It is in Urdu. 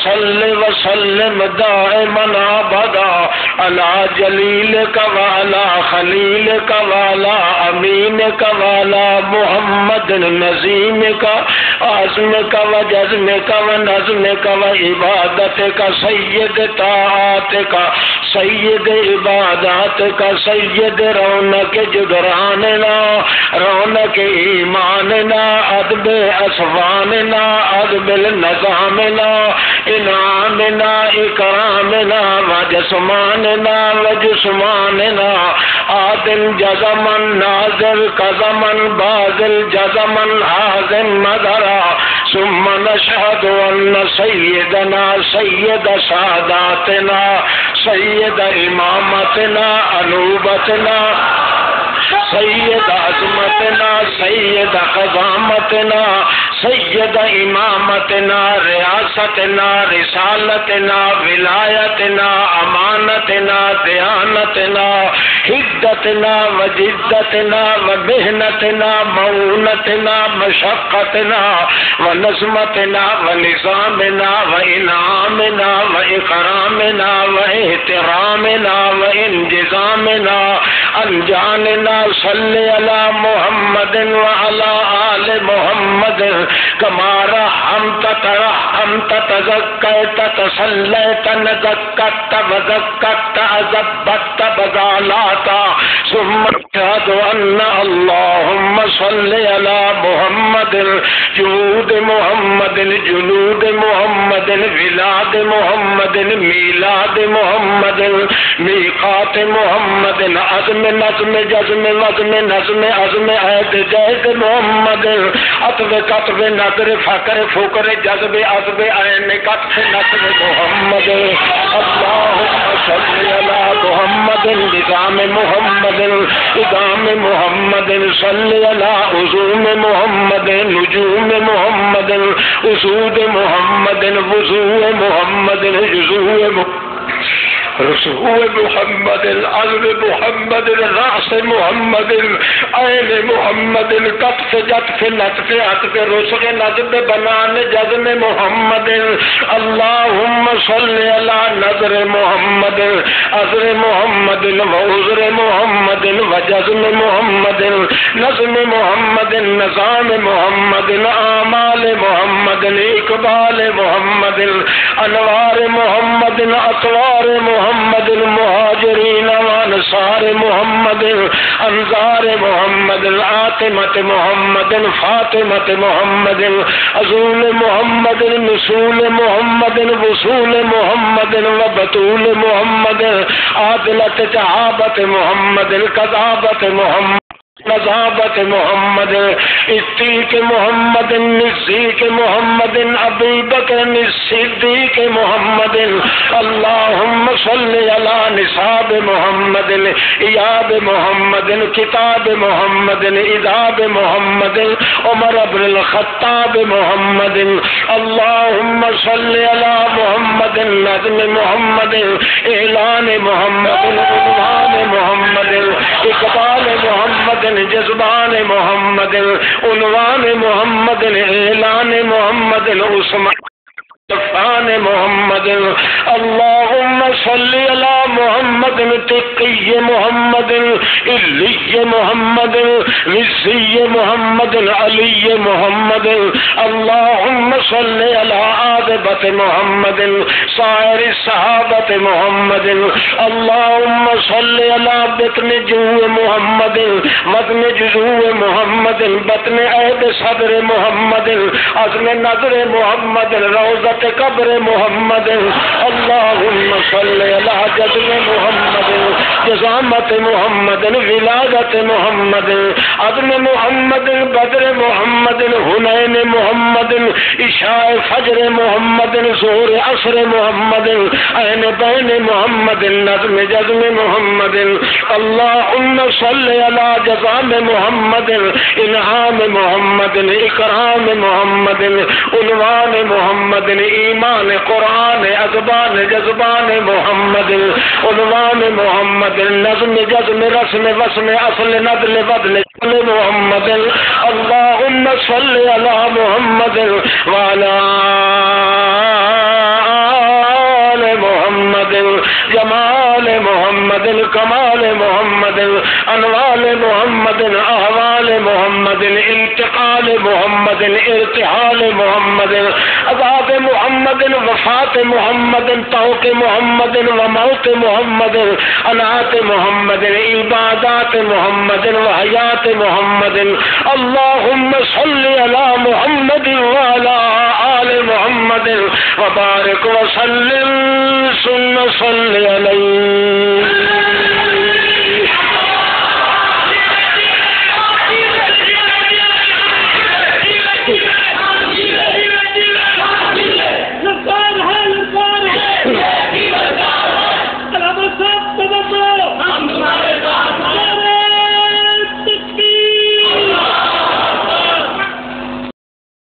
صل وسلم دائما ابدا على جلیلک وعلى خلیلک وعلى امینک وعلى محمد نظیمک عزمک وجزمک ونظمک وعبادتک سید طاعاتک سید عباداتک سید رونق جدراننا رونق ایماننا ادب اسواننا ادب النظامنا انعامنا اکرامنا وجسماننا وجسماننا عادل جزمن ناظر قزمن بازل جزمن حازم مدرا ثم نشهد ان سیدنا سید ساداتنا سید امامتنا انوبتنا سید عظمتنا سید قضامتنا سید امامتنا ریاستنا رسالتنا ولایتنا امانتنا دیانتنا حدتنا وجدتنا ومحنتنا معونتنا مشقتنا ونظمتنا ونظامنا وانعامنا واکرامنا واحترامنا وانجزامنا انجاننا صلی علی محمد وعلی آل محمد کما رحمت ترحمت تزکیت تصلیت نزکت وزکت عزبت بزالاتا ثم اشهد ان اللهم صل علی محمد جود محمد جنود محمد ولاد محمد میلاد محمد میقات محمد عزم نظم جزم وزم نظم عزم عہد جہد محمد عطف قطف نظر فقر فقر جذب عزب عین قطف نظم محمد اللهم صل علی محمد نظام محمد ادام محمد صل علی عزوم محمد نجوم محمد اسود محمد وضوء محمد جزوء رسول محمد عزم محمد رأس محمد عین محمد قطف جطف لطف عطف رسغ نظم بنان جزم محمد اللهم صل علی نظر محمد عذر محمد وعذر محمد وجزم محمد نظم محمد نظام محمد اعمال محمد اقبال محمد انوار محمد اطوار محمد المہاجرین وانصار محمد انصار محمد عاطمت محمد فاطمت محمد عزول محمد نصول محمد وصول محمد وبطول محمد عادلت جہابت محمد قضابت محمد نظابت محمد اتیق محمد نزیق محمد ابی بکر الصدیق محمد اللهم صل علی نصاب محمد ایاب محمد کتاب محمد اداب محمد عمر بن الخطاب محمد اللهم صل علی محمد نظم محمد اعلان محمد عنوان محمد اقبال محمد جذبان محمد عنوان محمد اعلان محمد عثمان عفان محمد اللهم صل على محمد تقي محمد علی محمد وزي محمد علي محمد اللهم صل على عاذبة محمد سائر الصحابة محمد اللهم صل على بطن جوع محمد وزن جزوع محمد بطن عہد صدر محمد عزم نظر محمد روضة قبر محمد اللهم صل على جزم محمد جزامت محمد ولادت محمد عدم محمد بدر محمد حنین محمد عشاء فجر محمد ظہر عصر محمد عین بین محمد نظم جزم محمد اللهم صل على جزام محمد انعام محمد اکرام محمد عنوان محمد ایمان قرآن ازبان جذبان محمد عنوان محمد نظم جزم رسم وسم اصل ندل بدل محمد اللهم صل على محمد وعلى انوال محمد احوال محمد انتقال محمد ارتحال محمد عذاب محمد وفات محمد توق محمد وموت محمد انات محمد عبادات محمد وحیات محمد اللهم صل على محمد وعلى آل محمد وبارك وسلم ثم صل عليه